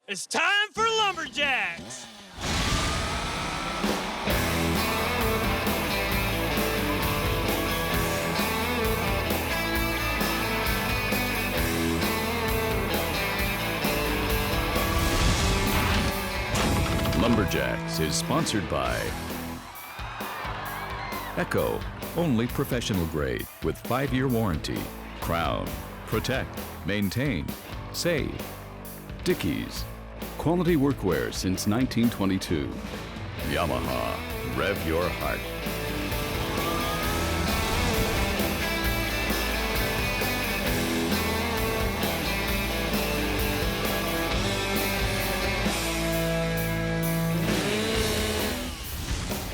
It's time for Lumberjacks! Lumberjacks is sponsored by Expo, only professional grade with 5-year warranty. Crown, protect, maintain, save. Dickies, quality workwear since 1922. Yamaha, rev your heart.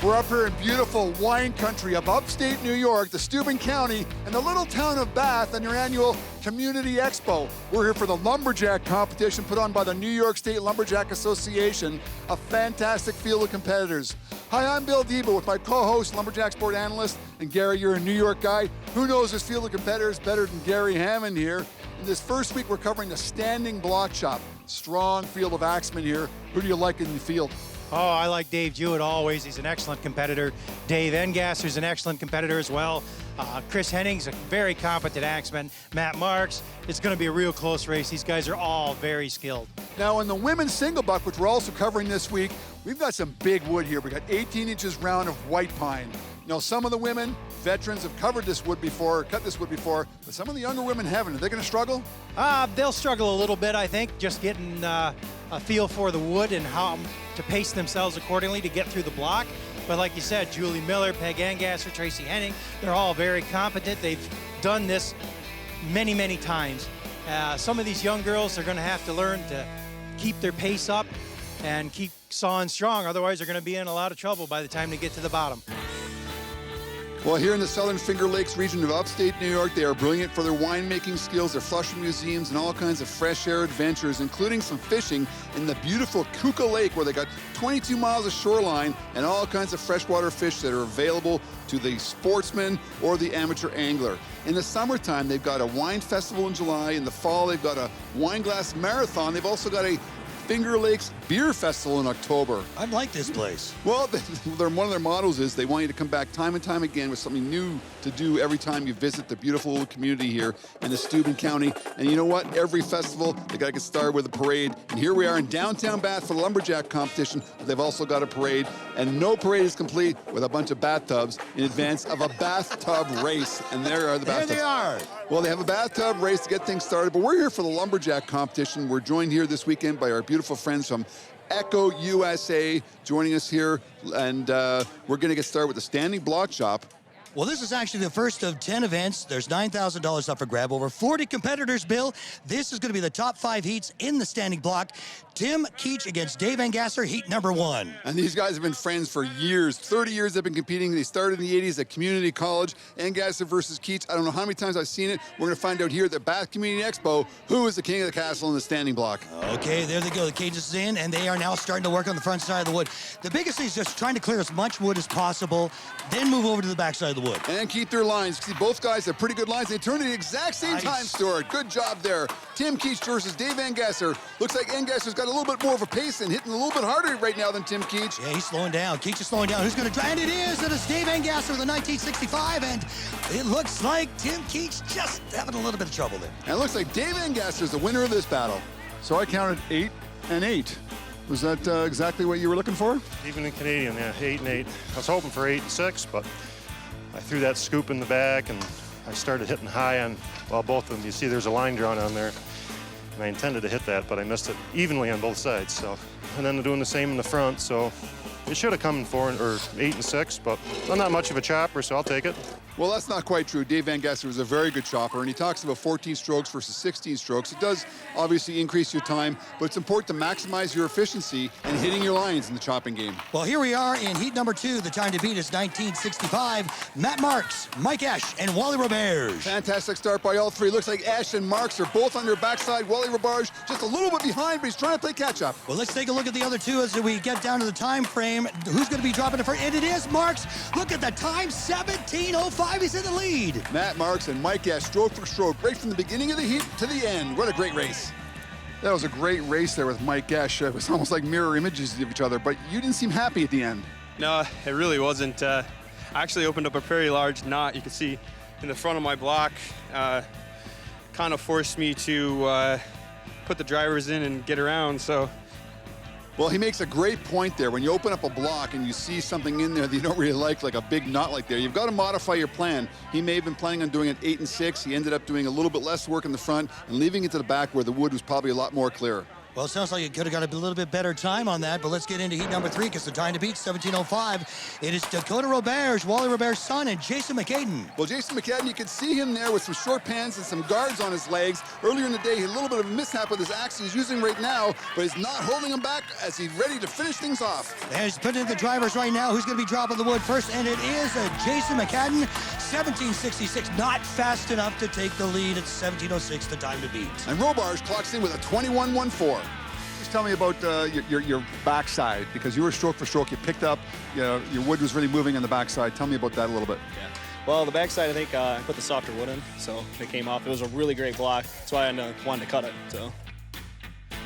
We're up here in beautiful wine country of upstate New York, the Steuben County, and the little town of Bath on your annual Community Expo. We're here for the Lumberjack competition put on by the New York State Lumberjack Association, a fantastic field of competitors. Hi, I'm Bill Deba with my co-host, Lumberjack sport analyst, and Gary, you're a New York guy. Who knows this field of competitors better than Gary Hammond here? In this first week, we're covering the standing block chop. Strong field of axemen here. Who do you like in the field? Oh, I like Dave Jewett always. He's an excellent competitor. Dave Engasser's an excellent competitor as well. Chris Henning's a very competent axeman. Matt Marks, it's going to be a real close race. These guys are all very skilled. Now, in the women's single buck, which we're also covering this week, we've got some big wood here. We've got 18 inches round of white pine. You know, some of the women, veterans, have covered this wood before, cut this wood before, but some of the younger women haven't. Are they going to struggle? They'll struggle a little bit, I think, just getting a feel for the wood and how to pace themselves accordingly to get through the block. But like you said, Julie Miller, Peg Engasser, Tracy Henning, they're all very competent. They've done this many, many times. Some of these young girls are going to have to learn to keep their pace up and keep sawing strong. Otherwise, they're going to be in a lot of trouble by the time they get to the bottom. Well, here in the Southern Finger Lakes region of upstate New York, they are brilliant for their winemaking skills, their Flusher museums, and all kinds of fresh air adventures, including some fishing in the beautiful Kuka Lake, where they got 22 miles of shoreline and all kinds of freshwater fish that are available to the sportsman or the amateur angler. In the summertime, they've got a wine festival in July. In the fall, they've got a wine glass marathon. They've also got a Finger Lakes Beer Festival in October. I like this place. Well, one of their mottos is they want you to come back time and time again with something new to do every time you visit the beautiful little community here in the Steuben County. And you know what? Every festival, they got to get started with a parade. And here we are in downtown Bath for the Lumberjack competition. But they've also got a parade. And no parade is complete with a bunch of bathtubs in advance of a bathtub race. And there are the bathtubs. There they are. Well, they have a bathtub race to get things started, but we're here for the Lumberjack competition. We're joined here this weekend by our beautiful friends from Expo USA joining us here, and we're going to get started with the standing block chop. Well, this is actually the first of 10 events. There's $9,000 up for grab. Over 40 competitors, Bill. This is going to be the top 5 heats in the standing block. Tim Keach against Dave Engasser, heat number 1. And these guys have been friends for years. 30 years they've been competing. They started in the 80s at community college. Engasser versus Keach. I don't know how many times I've seen it. We're going to find out here at the Bath Community Expo who is the king of the castle in the standing block. Okay, there they go. The cage is in, and they are now starting to work on the front side of the wood. The biggest thing is just trying to clear as much wood as possible, then move over to the back side of the wood. And keep their lines. See, both guys have pretty good lines. They turn at the exact same time, Stuart. Good job there. Tim Keach versus Dave Engasser. Looks like Engasser's got a little bit more of a pace and hitting a little bit harder right now than Tim Keach. Yeah, he's slowing down. Keach is slowing down. Who's going to drive? And it is. It is Dave Engasser with a 1965, and it looks like Tim Keach just having a little bit of trouble there. And it looks like Dave Engasser is the winner of this battle. So I counted 8 and 8. Was that exactly what you were looking for? Even in Canadian, yeah, 8 and 8. I was hoping for 8 and 6, but I threw that scoop in the back, and I started hitting high on, well, both of them. You see there's a line drawn on there, and I intended to hit that, but I missed it evenly on both sides. So, and then doing the same in the front, so it should have come in 4 or 8 and 6, but I'm not much of a chopper, so I'll take it. Well, that's not quite true. Dave Engasser was a very good chopper, and he talks about 14 strokes versus 16 strokes. It does obviously increase your time, but it's important to maximize your efficiency and hitting your lines in the chopping game. Well, here we are in heat number 2. The time to beat is 1965. Matt Marks, Mike Esch, and Wally Roberge. Fantastic start by all three. Looks like Esch and Marks are both on their backside. Wally Roberge just a little bit behind, but he's trying to play catch-up. Well, let's take a look at the other two as we get down to the time frame. Who's going to be dropping it first? And it is Marks. Look at the time, 17:05. He's in the lead. Matt Marks and Mike Esch, stroke for stroke, right from the beginning of the heat to the end. What a great race. That was a great race there with Mike Gesh. It was almost like mirror images of each other, but you didn't seem happy at the end. No, it really wasn't. I actually opened up a very large knot. You can see in the front of my block. Kind of forced me to put the drivers in and get around. So. Well, he makes a great point there. When you open up a block and you see something in there that you don't really like a big knot like there, you've got to modify your plan. He may have been planning on doing it 8 and 6. He ended up doing a little bit less work in the front and leaving it to the back where the wood was probably a lot more clear. Well, it sounds like you could have got a little bit better time on that, but let's get into heat number 3 because the time to beat 17:05. It is Dakota Roberts, Wally Roberts' son, and Jason McCaden. Well, Jason McCaden, you can see him there with some short pants and some guards on his legs. Earlier in the day, he had a little bit of a mishap with his axe he's using right now, but he's not holding him back as he's ready to finish things off. And he's putting in the drivers right now. Who's going to be dropping the wood first? And it is Jason McCaden, 17:66, not fast enough to take the lead at 17:06, the time to beat. And Robards clocks in with a 21.14. Just tell me about your backside, because you were stroke for stroke. You picked up, your wood was really moving on the backside. Tell me about that a little bit. Yeah. Well, the backside, I think I put the softer wood in, so it came off. It was a really great block. That's why I wanted to cut it. So.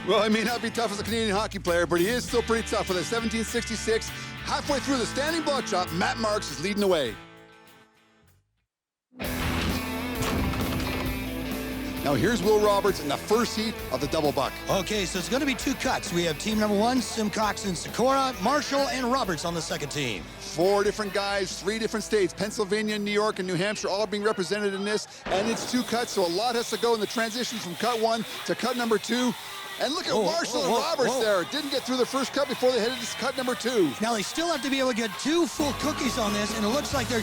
Well, he may not be tough as a Canadian hockey player, but he is still pretty tough with a 17.66. Halfway through the standing block shot, Matt Marks is leading the way. Now here's Will Roberts in the first heat of the double buck. Okay, so it's going to be 2 cuts. We have team number 1, Simcox and Sikora, Marshall and Roberts on the second team. 4 different guys, 3 different states, Pennsylvania, New York, and New Hampshire, all being represented in this. And it's 2 cuts, so a lot has to go in the transition from cut 1 to cut number 2. And look at Marshall and Roberts there. Didn't get through the first cut before they headed to cut number 2. Now they still have to be able to get 2 full cookies on this, and it looks like the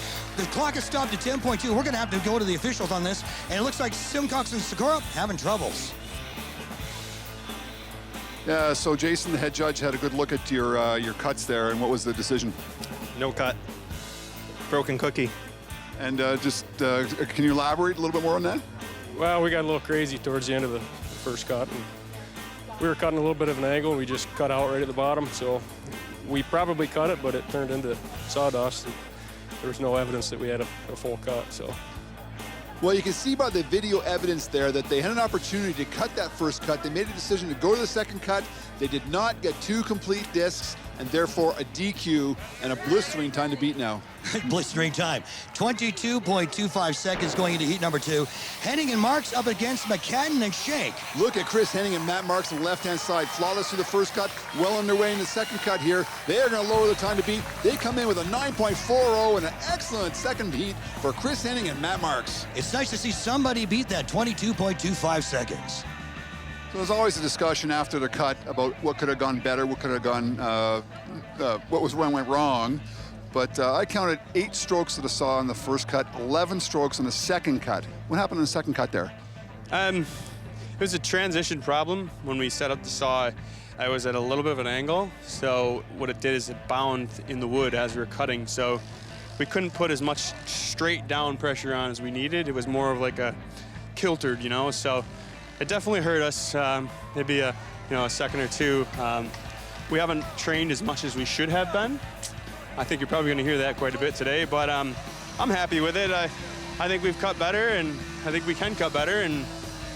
clock is stopped at 10.2. We're going to have to go to the officials on this, and it looks like Simcox and Sikora having troubles. Yeah, so Jason, the head judge, had a good look at your cuts there, and what was the decision? No cut. Broken cookie. And can you elaborate a little bit more on that? Well, we got a little crazy towards the end of the first cut. And we were cutting a little bit of an angle, and we just cut out right at the bottom. So we probably cut it, but it turned into sawdust. And there was no evidence that we had a full cut. So. Well, you can see by the video evidence there that they had an opportunity to cut that first cut. They made a decision to go to the second cut. They did not get 2 complete discs, and therefore a DQ and a blistering time to beat now. Blistering time. 22.25 seconds going into heat number 2. Henning and Marks up against McCadden and Shank. Look at Chris Henning and Matt Marks on the left-hand side. Flawless through the first cut, well underway in the second cut here. They are going to lower the time to beat. They come in with a 9.40 and an excellent second heat for Chris Henning and Matt Marks. It's nice to see somebody beat that 22.25 seconds. So there's always a discussion after the cut about what could have gone better, what could have gone, what went wrong. But I counted 8 strokes to the saw in the first cut, 11 strokes in the second cut. What happened in the second cut there? It was a transition problem. When we set up the saw, I was at a little bit of an angle. So what it did is it bound in the wood as we were cutting. So we couldn't put as much straight down pressure on as we needed. It was more of like a kiltered, So it definitely hurt us. Maybe a second or 2. We haven't trained as much as we should have been. I think you're probably going to hear that quite a bit today, but I'm happy with it. I think we've cut better, and I think we can cut better, and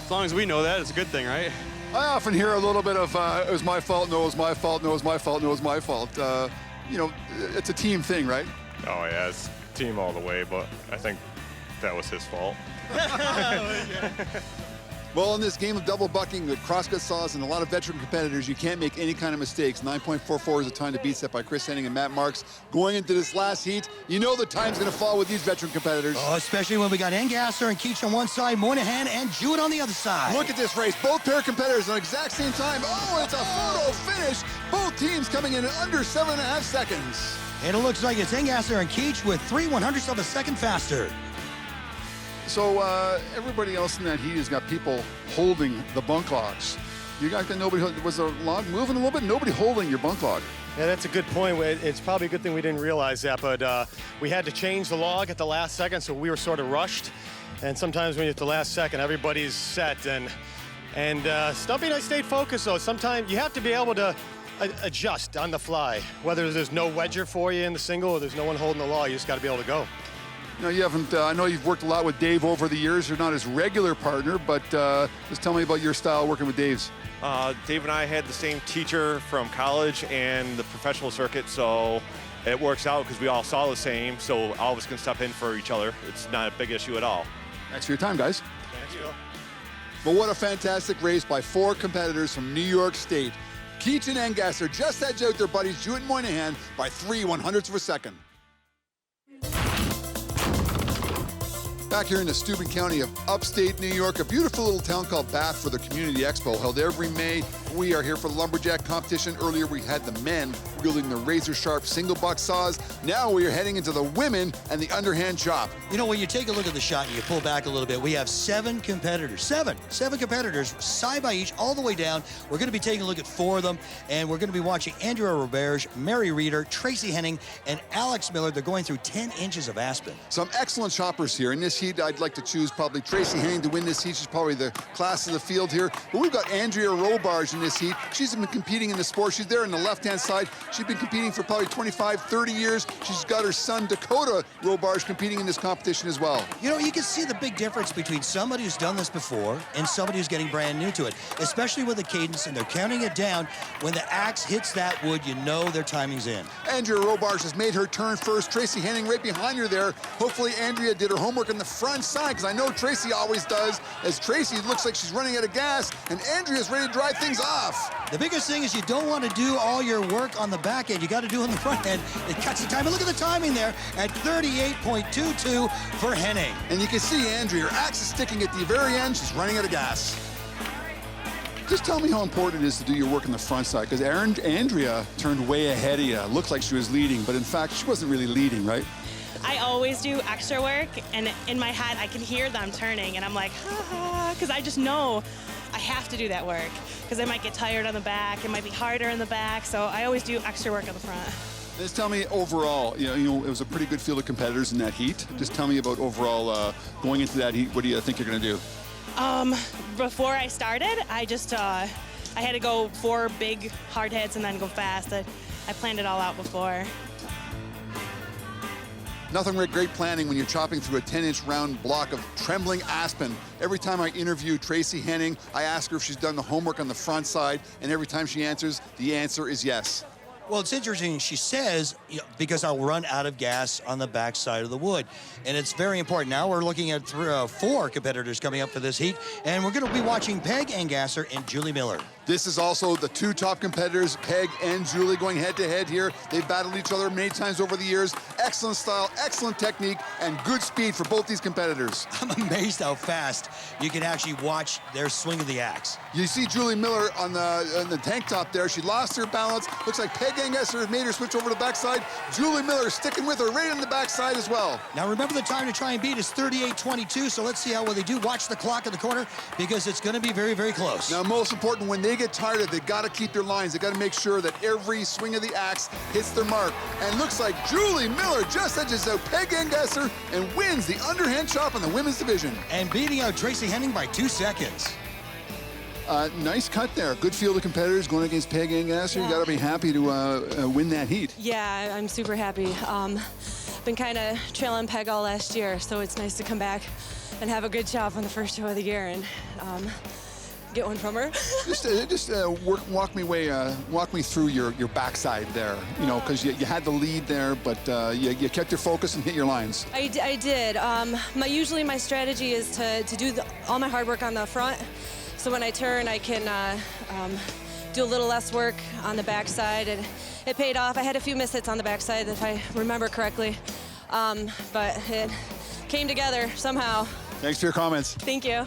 as long as we know that, it's a good thing, right? I often hear a little bit of, it was my fault, no, it was my fault, no, it was my fault, no, it was my fault. It's a team thing, right? Oh, yeah, it's team all the way, but I think that was his fault. Well, in this game of double bucking with crosscut saws and a lot of veteran competitors, you can't make any kind of mistakes. 9.44 is the time to beat, set by Chris Henning and Matt Marks. Going into this last heat, you know the time's going to fall with these veteran competitors. Oh, especially when we got Engasser and Keach on one side, Moynihan and Jewett on the other side. Look at this race. Both pair of competitors on the exact same time. Oh, it's a photo finish. Both teams coming in under 7.5 seconds. And it looks like it's Engasser and Keach with 3/100ths of a second faster. So everybody else in that heat has got people holding the bunk logs. You guys got nobody, was the log moving a little bit? Nobody holding your bunk log. Yeah, that's a good point. It's probably a good thing we didn't realize that, but we had to change the log at the last second, so we were sort of rushed. And sometimes when you're at the last second, everybody's set. And Stumpy and I stayed focused, though. Sometimes you have to be able to adjust on the fly. Whether there's no wedger for you in the single or there's no one holding the log, you just got to be able to go. You know, you haven't, I know you've worked a lot with Dave over the years. You're not his regular partner, but just tell me about your style working with Dave's. Dave and I had the same teacher from college and the professional circuit, so it works out because we all saw the same, so all of us can step in for each other. It's not a big issue at all. Thanks for your time, guys. Thank you. But what a fantastic race by 4 competitors from New York State. Keach and Angasser just edged out their buddies Jewett and Moynihan by 3/100ths of a second. Back here in the Steuben County of upstate New York, a beautiful little town called Bath for the Community Expo, held every May. We are here for the lumberjack competition. Earlier we had the men wielding the razor-sharp single-buck saws. Now we are heading into the women and the underhand chop. You know, when you take a look at the shot and you pull back a little bit, we have 7 competitors. Seven competitors, side by each, all the way down. We're going to be taking a look at 4 of them, and we're going to be watching Andrea Roberge, Mary Reeder, Tracy Henning, and Alex Miller. They're going through 10 inches of aspen. Some excellent choppers here. In this heat, I'd like to choose probably Tracy Henning to win this heat. She's probably the class of the field here. But we've got Andrea Robarge in this heat. She's been competing in the sport. She's there on the left-hand side. She's been competing for probably 25, 30 years. She's got her son, Dakota Robarge, competing in this competition as well. You know, you can see the big difference between somebody who's done this before and somebody who's getting brand new to it, especially with the cadence, and they're counting it down. When the axe hits that wood, you know their timing's in. Andrea Robarge has made her turn first. Tracy Henning right behind her there. Hopefully Andrea did her homework on the front side, because I know Tracy always does, as Tracy looks like she's running out of gas, and Andrea's ready to drive things off. The biggest thing is you don't want to do all your work on the back end. You got to do it on the front end. It cuts the time. And look at the timing there at 38.22 for Henning. And you can see Andrea, her axe is sticking at the very end. She's running out of gas. Just tell me how important it is to do your work on the front side, because Andrea turned way ahead of you. Looked like she was leading, but in fact, she wasn't really leading, right? I always do extra work, and in my head, I can hear them turning, and I'm like, ha ha, because I just know I have to do that work, because I might get tired on the back. It might be harder in the back, so I always do extra work on the front. Just tell me overall, you know, it was a pretty good field of competitors in that heat. Just tell me about overall going into that heat. What do you think you're going to do? Before I started, I just, I had to go 4 big hard hits and then go fast. I planned it all out before. Nothing like great planning when you're chopping through a 10-inch round block of trembling aspen. Every time I interview Tracy Henning, I ask her if she's done the homework on the front side, and every time she answers, the answer is yes. Well, it's interesting. She says, because I'll run out of gas on the back side of the wood. And it's very important. Now we're looking at 4 competitors coming up for this heat, and we're going to be watching Peg Angasser and Julie Miller. This is also the 2 top competitors, Peg and Julie, going head-to-head here. They've battled each other many times over the years. Excellent style, excellent technique, and good speed for both these competitors. I'm amazed how fast you can actually watch their swing of the axe. You see Julie Miller on the tank top there. She lost her balance. Looks like Peg Angasser made her switch over to the backside. Julie Miller sticking with her right on the backside as well. Now remember, the time to try and beat is 38.22, so let's see how well they do. Watch the clock in the corner, because it's going to be very, very close. Now, most important, when they get tired of it, they got to keep their lines. They got to make sure that every swing of the axe hits their mark. And looks like Julie Miller just edges out Peg Angasser and wins the underhand chop in the women's division. And beating out Tracy Henning by 2 seconds. Nice cut there. Good field of competitors going against Peg Angasser. Yeah. You got to be happy to win that heat. Yeah, I'm super happy. Been kind of trailing Peg all last year, so it's nice to come back and have a good chop on the first show of the year and get one from her. walk me through your backside there. You know, because you had the lead there, but you kept your focus and hit your lines. I did. Usually my strategy is to do all my hard work on the front. So when I turn, I can do a little less work on the backside, and it paid off. I had a few mishits on the backside, if I remember correctly, but it came together somehow. Thanks for your comments. Thank you.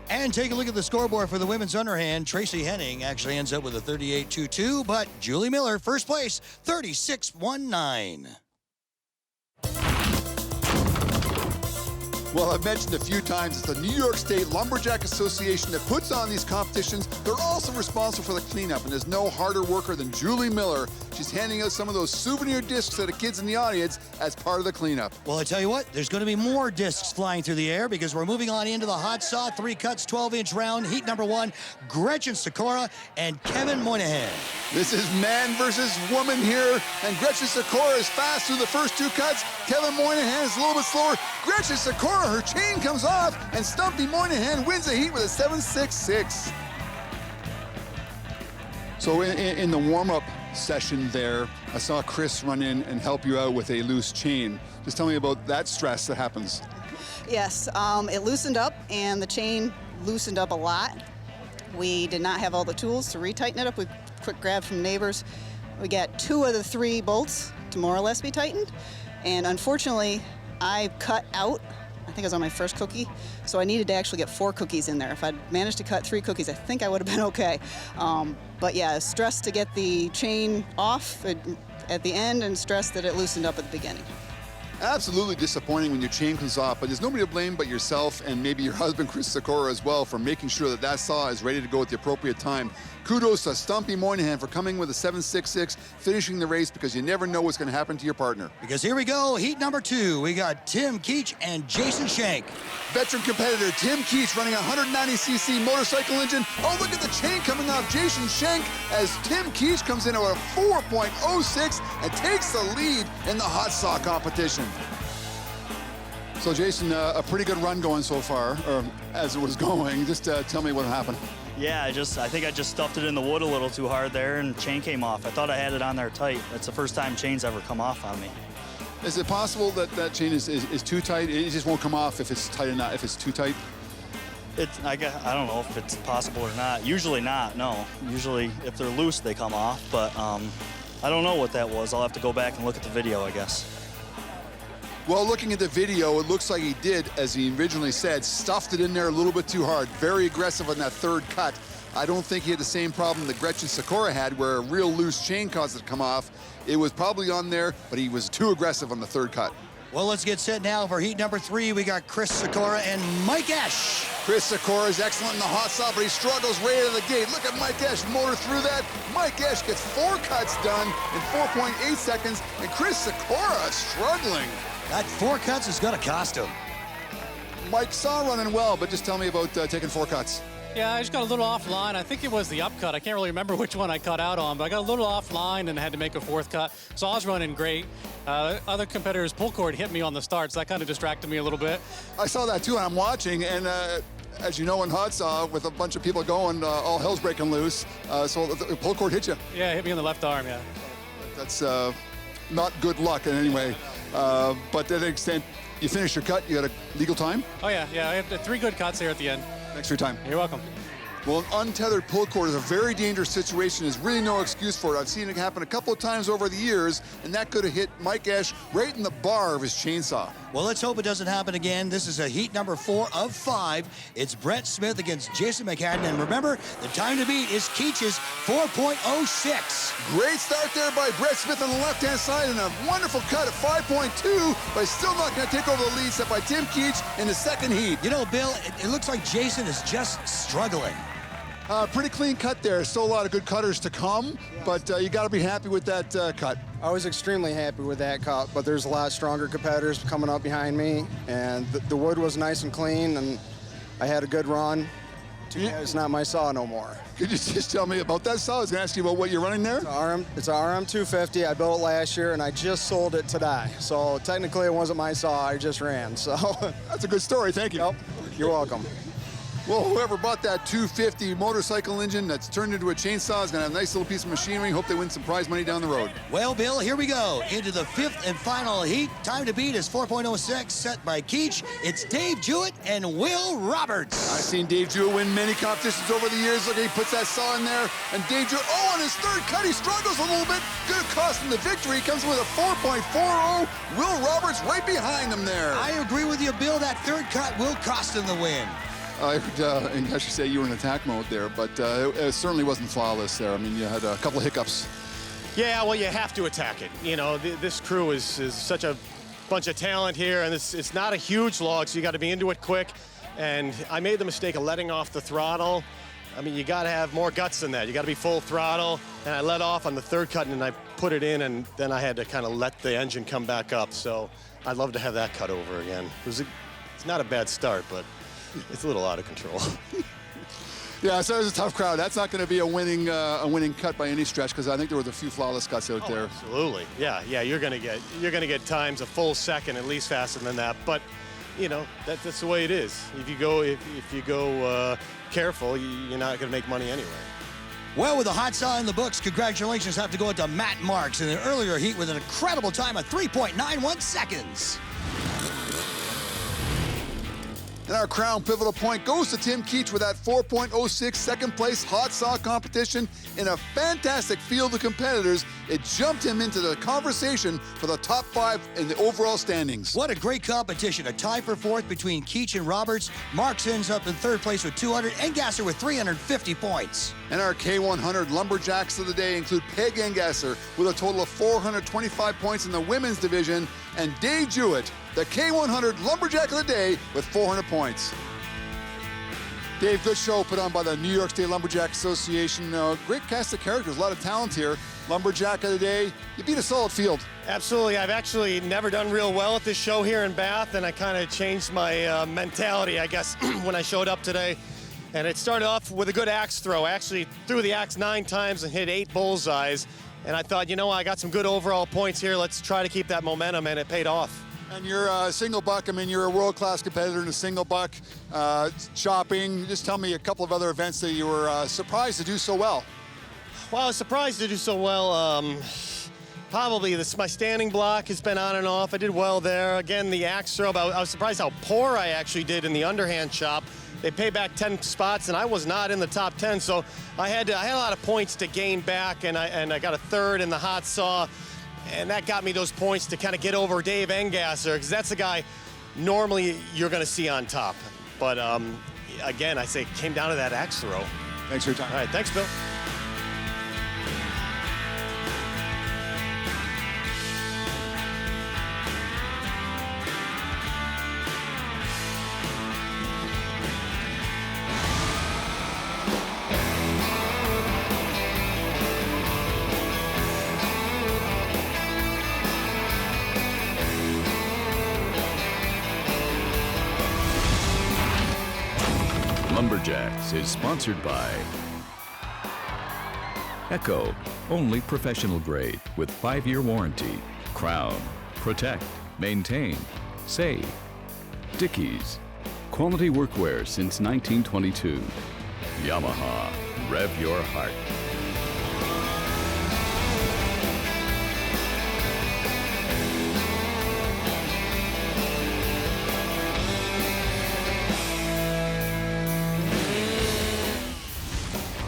And take a look at the scoreboard for the women's underhand. Tracy Henning actually ends up with a 38.22, but Julie Miller, first place, 36.19. Well, I've mentioned a few times, it's the New York State Lumberjack Association that puts on these competitions. They're also responsible for the cleanup, and there's no harder worker than Julie Miller. She's handing out some of those souvenir discs to the kids in the audience as part of the cleanup. Well, I tell you what, there's going to be more discs flying through the air, because we're moving on into the hot saw, 3 cuts, 12-inch round, heat number 1, Gretchen Sikora and Kevin Moynihan. This is man versus woman here, and Gretchen Sikora is fast through the first 2 cuts. Kevin Moynihan is a little bit slower. Gretchen Sikora, her chain comes off, and Stumpy Moynihan wins the heat with a 7.66. So in the warm-up session there, I saw Chris run in and help you out with a loose chain. Just tell me about that stress that happens. Yes, it loosened up and the chain loosened up a lot. We did not have all the tools to retighten it up. We quick grabbed from neighbors. We got 2 of the 3 bolts to more or less be tightened. And unfortunately, I cut out, I think it was on my first cookie, so I needed to actually get 4 cookies in there. If I'd managed to cut 3 cookies, I think I would have been okay. But yeah, stress to get the chain off at the end and stress that it loosened up at the beginning. Absolutely disappointing when your chain comes off, but there's nobody to blame but yourself and maybe your husband, Chris Sikora, as well, for making sure that that saw is ready to go at the appropriate time. Kudos to Stumpy Moynihan for coming with a 7.66, finishing the race, because you never know what's going to happen to your partner. Because here we go, heat number 2. We got Tim Keach and Jason Shank. Veteran competitor Tim Keach running a 190cc motorcycle engine. Oh, look at the chain coming off Jason Shank as Tim Keach comes in at a 4.06 and takes the lead in the hot saw competition. So Jason, a pretty good run going so far, or as it was going. Just tell me what happened. Yeah, I think I just stuffed it in the wood a little too hard there, and chain came off. I thought I had it on there tight. That's the first time chain's ever come off on me. Is it possible that that chain is too tight? It just won't come off if it's tight enough. If it's too tight. I don't know if it's possible or not. Usually not. No. Usually, if they're loose, they come off. But I don't know what that was. I'll have to go back and look at the video, I guess. Well, looking at the video, it looks like he did, as he originally said, stuffed it in there a little bit too hard. Very aggressive on that 3rd cut. I don't think he had the same problem that Gretchen Sikora had, where a real loose chain caused it to come off. It was probably on there, but he was too aggressive on the 3rd cut. Well, let's get set now for heat number 3. We got Chris Sikora and Mike Esch. Chris Sikora is excellent in the hot saw, but he struggles right out of the gate. Look at Mike Esch motor through that. Mike Esch gets 4 cuts done in 4.8 seconds, and Chris Sikora struggling. That 4 cuts is going to cost him. Mike saw running well, but just tell me about taking 4 cuts. Yeah, I just got a little offline. I think it was the upcut. I can't really remember which one I cut out on, but I got a little offline and had to make a 4th cut. So I was running great. Other competitors' pull cord hit me on the start, so that kind of distracted me a little bit. I saw that too, and I'm watching, and as you know, in hot saw, with a bunch of people going, all hell's breaking loose. So the pull cord hit you. Yeah, it hit me on the left arm, yeah. That's not good luck in any way. But to that extent, you finish your cut, you got a legal time? Oh, yeah, I have 3 good cuts here at the end. Thanks for your time. You're welcome. Well, an untethered pull cord is a very dangerous situation. There's really no excuse for it. I've seen it happen a couple of times over the years, and that could have hit Mike Esch right in the bar of his chainsaw. Well, let's hope it doesn't happen again. This is a heat number 4 of 5. It's Brett Smith against Jason McHadden. And remember, the time to beat is Keach's 4.06. Great start there by Brett Smith on the left-hand side, and a wonderful cut at 5.2, but still not going to take over the lead, set by Tim Keach in the 2nd heat. You know, Bill, it looks like Jason is just struggling. Pretty clean cut there. Still a lot of good cutters to come, but you got to be happy with that cut. I was extremely happy with that cut, but there's a lot stronger competitors coming up behind me, and the wood was nice and clean, and I had a good run. It's not my saw no more. Could you just tell me about that saw? I was going to ask you about what you're running there. It's an RM250. I built it last year, and I just sold it today. So technically, it wasn't my saw. I just ran. So that's a good story. Thank you. Yep. You're welcome. Well, whoever bought that 250 motorcycle engine that's turned into a chainsaw is going to have a nice little piece of machinery. Hope they win some prize money down the road. Well, Bill, here we go. Into the 5th and final heat. Time to beat is 4.06, set by Keach. It's Dave Jewett and Will Roberts. I've seen Dave Jewett win many competitions over the years. Look, he puts that saw in there. And Dave Jewett, on his 3rd cut, he struggles a little bit. Going to cost him the victory. He comes with a 4.40. Will Roberts right behind him there. I agree with you, Bill. That 3rd cut will cost him the win. I should say you were in attack mode there, but it certainly wasn't flawless there. I mean, you had a couple of hiccups. Yeah, well, you have to attack it. You know, this crew is such a bunch of talent here, and it's not a huge log, so you got to be into it quick. And I made the mistake of letting off the throttle. I mean, you got to have more guts than that. You got to be full throttle. And I let off on the 3rd cut, and I put it in, and then I had to kind of let the engine come back up. So I'd love to have that cut over again. It's not a bad start, but it's a little out of control. Yeah, so it was a tough crowd. That's not going to be a winning cut by any stretch, because I think there was a few flawless cuts out there. Absolutely, yeah. You're going to get times a full second, at least faster than that. But you know, that's the way it is. If you go careful, you're not going to make money anyway. Well, with the hot saw in the books, congratulations have to go to Matt Marks in an earlier heat with an incredible time of 3.91 seconds. And our crown pivotal point goes to Tim Keach with that 4.06 second place hot saw competition in a fantastic field of competitors. It jumped him into the conversation for the top 5 in the overall standings. What a great competition. A tie for 4th between Keach and Roberts. Marks ends up in 3rd place with 200 and Gasser with 350 points. And our K100 Lumberjacks of the day include Peg Angasser with a total of 425 points in the women's division, and Dave Jewett, the K100 Lumberjack of the day, with 400 points. Dave, good show put on by the New York State Lumberjack Association. Great cast of characters, a lot of talent here. Lumberjack of the day, you beat a solid field. Absolutely. I've actually never done real well at this show here in Bath, and I kind of changed my mentality, I guess, when I showed up today. And it started off with a good axe throw. I actually threw the axe 9 times and hit 8 bullseyes. And I thought, you know, I got some good overall points here. Let's try to keep that momentum, and it paid off. And you're a single buck. I mean, you're a world-class competitor in a single buck. Shopping, just tell me a couple of other events that you were surprised to do so well. Well, I was surprised to do so well. Probably my standing block has been on and off. I did well there. Again, the axe throw, I was surprised how poor I actually did in the underhand chop. They pay back 10 spots, and I was not in the top 10, so I had a lot of points to gain back, and I got a 3rd in the hot saw, and that got me those points to kind of get over Dave Engasser, because that's the guy normally you're going to see on top. But again, I say it came down to that axe throw. Thanks for your time. All right, thanks, Bill. Lumberjacks is sponsored by Echo, only professional grade with 5-year warranty. Crown, protect, maintain, save. Dickies, quality workwear since 1922. Yamaha, rev your heart.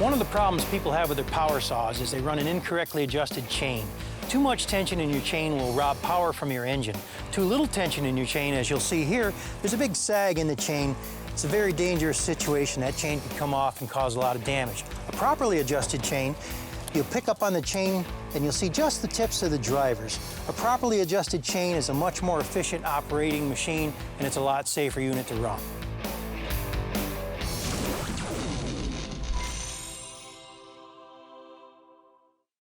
One of the problems people have with their power saws is they run an incorrectly adjusted chain. Too much tension in your chain will rob power from your engine. Too little tension in your chain, as you'll see here, there's a big sag in the chain. It's a very dangerous situation. That chain can come off and cause a lot of damage. A properly adjusted chain, you'll pick up on the chain and you'll see just the tips of the drivers. A properly adjusted chain is a much more efficient operating machine, and it's a lot safer unit to run.